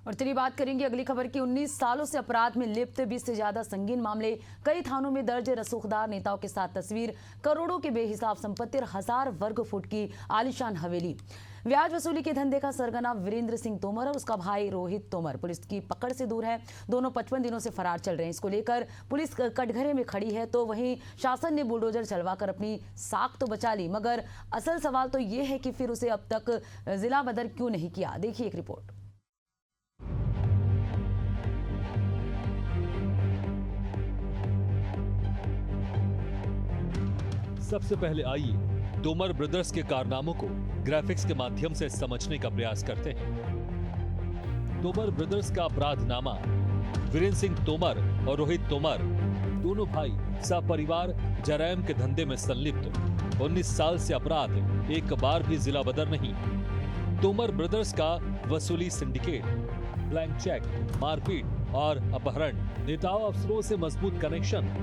और चलिए बात करेंगे अगली खबर की। 19 सालों से अपराध में लिप्त 20 से ज्यादा संगीन मामले, कई थानों में दर्ज, रसूखदार नेताओं के साथ तस्वीर, करोड़ों के बेहिसाब संपत्ति और 1000 वर्ग फुट की आलीशान हवेली। ब्याज वसूली के धंधे का सरगना वीरेंद्र सिंह तोमर और उसका भाई रोहित तोमर पुलिस की पकड़ से दूर है। दोनों 55 दिनों से फरार चल रहे हैं। इसको लेकर पुलिस कटघरे में खड़ी है, तो वहीं शासन ने बुलडोजर चलवाकर अपनी साख तो बचा ली, मगर असल सवाल तो ये है कि फिर उसे अब तक जिला बदर क्यों नहीं किया। देखिए एक रिपोर्ट। सबसे पहले आइए तोमर ब्रदर्स के कारनामों को ग्राफिक्स के माध्यम से समझने का प्रयास करते हैं। तोमर ब्रदर्स का अपराधनामा। वीरेंद्र सिंह तोमर और रोहित तोमर दोनों भाई सपरिवार जरायम के धंधे में संलिप्त। 19 साल से अपराध एक बार भी जिला बदर नहीं। तोमर ब्रदर्स का वसूली सिंडिकेट, ब्लैंक चेक, मारपीट और अपहरण, नेताओं अफसरों से मजबूत कनेक्शन,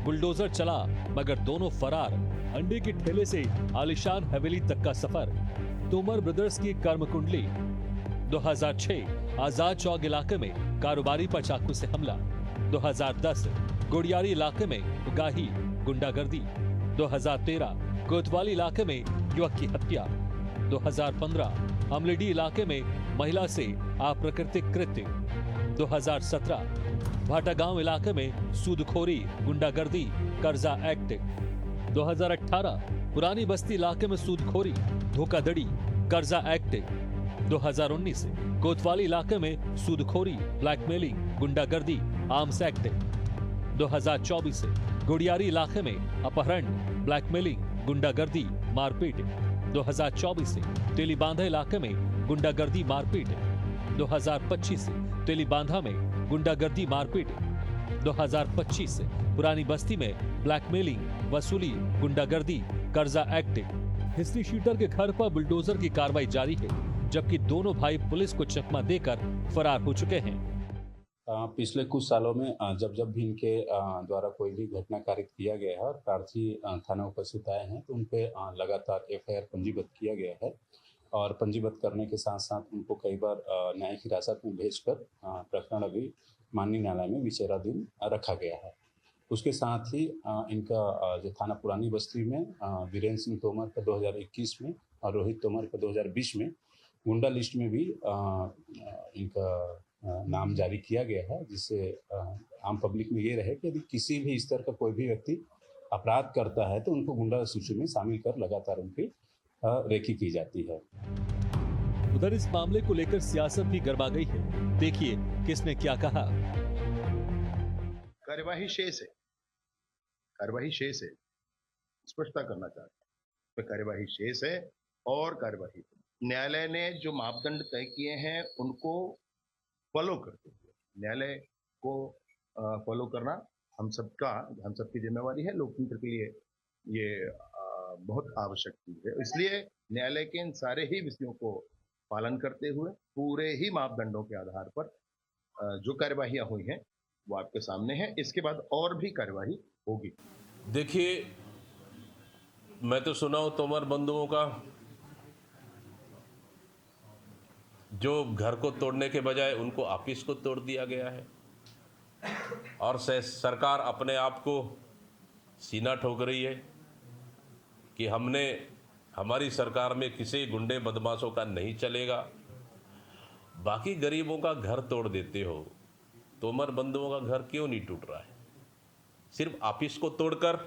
बुलडोजर चला मगर दोनों फरार, अंडे के ठेले से आलिशान हवेली तक का सफर। तोमर ब्रदर्स की कर्म कुंडली। 2006 आजाद चौक इलाके में कारोबारी पर चाकू से हमला। 2010 गुड़ियारी इलाके में उगाही, गुंडागर्दी। 2013 कोतवाली इलाके में युवक की हत्या। 2015 अमलेडी इलाके में महिला से अप्राकृतिक कृत्य। 2017 भाटागांव इलाके में सूदखोरी, गुंडागर्दी, कर्जा एक्ट। 2018 पुरानी बस्ती इलाके में सूदखोरी, धोखाधड़ी, कर्जा एक्ट। 2019 कोतवाली इलाके में सूदखोरी, ब्लैकमेलिंग, गुंडागर्दी, आर्म्स एक्ट। 2024 गुड़ियारी इलाके में अपहरण, ब्लैकमेलिंग, गुंडागर्दी, मारपीट। 2024 तेलीबांधा इलाके में गुंडागर्दी, मारपीट। 2025 तेलीबांधा में गुंडागर्दी, मारपीट। 2025 पुरानी बस्ती में ब्लैकमेलिंग, वसूली, गुंडागर्दी, कर्जा एक्ट। हिस्ट्री शीटर के घर पर बुलडोजर की कार्रवाई जारी है, जबकि दोनों भाई पुलिस को चकमा देकर फरार हो चुके हैं। पिछले कुछ सालों में जब जब भी इनके द्वारा कोई भी घटना कारित किया गया है और प्रार्थी थाना उपस्थित आए हैं, तो उन पे लगातार FIR पंजीबद्ध किया गया है और पंजीबद्ध करने के साथ साथ उनको कई बार न्यायिक हिरासत में भेजकर प्रकरण अभी माननीय न्यायालय में विचाराधीन रखा गया है। उसके साथ ही इनका जो थाना पुरानी बस्ती में वीरेंद्र सिंह तोमर का 2021 में और रोहित तोमर का 2020 में गुंडा लिस्ट में भी इनका नाम जारी किया गया है, जिससे आम पब्लिक में ये रहे कि यदि किसी भी स्तर का कोई भी व्यक्ति अपराध करता है तो उनको गुंडा सूची में शामिल कर लगातार उनकी रेकी की जाती है। उधर इस मामले को लेकर सियासत भी गरमा गई है। देखिए किसने क्या कहा। कार्यवाही शेष है, कार्यवाही शेष है, स्पष्टता करना चाहते हैं। कार्यवाही शेष है और कार्यवाही न्यायालय ने जो मापदंड तय किए हैं उनको फॉलो करते हुए न्यायालय को फॉलो करना हम सबकी जिम्मेवारी है। लोकतंत्र के लिए ये बहुत आवश्यक चीज है। इसलिए न्यायालय के इन सारे ही विषयों को पालन करते हुए पूरे ही मापदंडों के आधार पर जो कार्यवाहियां हुई हैं वो आपके सामने है। इसके बाद और भी कार्यवाही होगी। देखिए, मैं तो सुना हूं तोमर बंधुओं का जो घर को तोड़ने के बजाय उनको ऑफिस को तोड़ दिया गया है और सरकार अपने आप को सीना ठोक रही है कि हमारी सरकार में किसी गुंडे बदमाशों का नहीं चलेगा। बाकी गरीबों का घर तोड़ देते हो, तोमर बंधुओं का घर क्यों नहीं टूट रहा है? सिर्फ ऑफिस को तोड़कर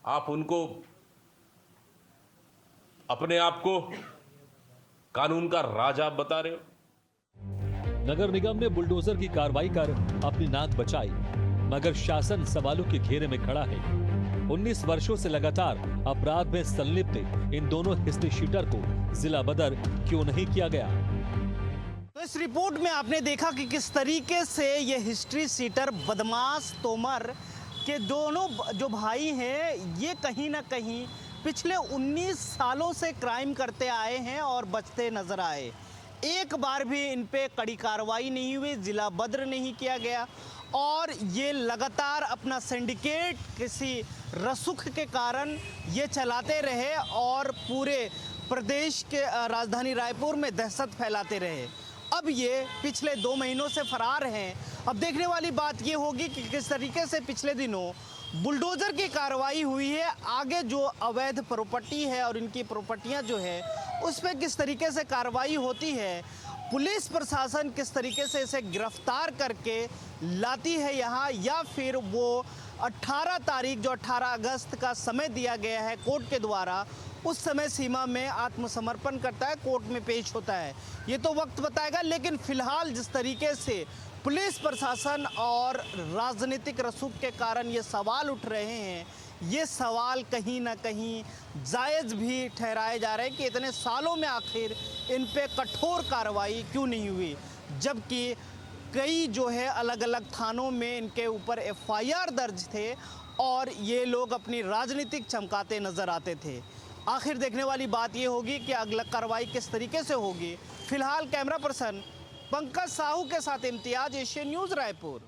आप उनको अपने आप को कानून का राजा बता रहे हो। नगर निगम ने बुलडोजर की कार्रवाई कर अपनी नाक बचाई, मगर शासन सवालों के घेरे में खड़ा है। 19 वर्षों से लगातार अपराध में संलिप्त इन दोनों हिस्ट्री शीटर को जिला बदर क्यों नहीं किया गया? तो इस रिपोर्ट में आपने देखा कि किस तरीके से ये हिस्ट्री शीटर बदमाश तोमर के दोनों जो भाई हैं, ये कहीं ना कहीं पिछले 19 सालों से क्राइम करते आए हैं और बचते नजर आए। एक बार भी इन पे कड़ी कार्रवाई नहीं हुई, जिला बद्र नहीं किया गया और ये लगातार अपना सिंडिकेट किसी रसूख के कारण ये चलाते रहे और पूरे प्रदेश के राजधानी रायपुर में दहशत फैलाते रहे। अब ये पिछले 2 महीनों से फरार हैं। अब देखने वाली बात ये होगी कि किस तरीके से पिछले दिनों बुलडोज़र की कार्रवाई हुई है, आगे जो अवैध प्रॉपर्टी है और इनकी प्रॉपर्टियां जो है उस पर किस तरीके से कार्रवाई होती है, पुलिस प्रशासन किस तरीके से इसे गिरफ्तार करके लाती है यहाँ, या फिर वो 18 तारीख जो 18 अगस्त का समय दिया गया है कोर्ट के द्वारा, उस समय सीमा में आत्मसमर्पण करता है, कोर्ट में पेश होता है। ये तो वक्त बताएगा। लेकिन फिलहाल जिस तरीके से पुलिस प्रशासन और राजनीतिक रसूख के कारण ये सवाल उठ रहे हैं, ये सवाल कहीं ना कहीं जायज़ भी ठहराए जा रहे हैं कि इतने सालों में आखिर इन पे कठोर कार्रवाई क्यों नहीं हुई, जबकि कई जो है अलग अलग थानों में इनके ऊपर एफआईआर दर्ज थे और ये लोग अपनी राजनीतिक चमकाते नज़र आते थे। आखिर देखने वाली बात ये होगी कि अगला कार्रवाई किस तरीके से होगी। फिलहाल कैमरा पर्सन पंकज साहू के साथ इम्तियाज, एशियन न्यूज़, रायपुर।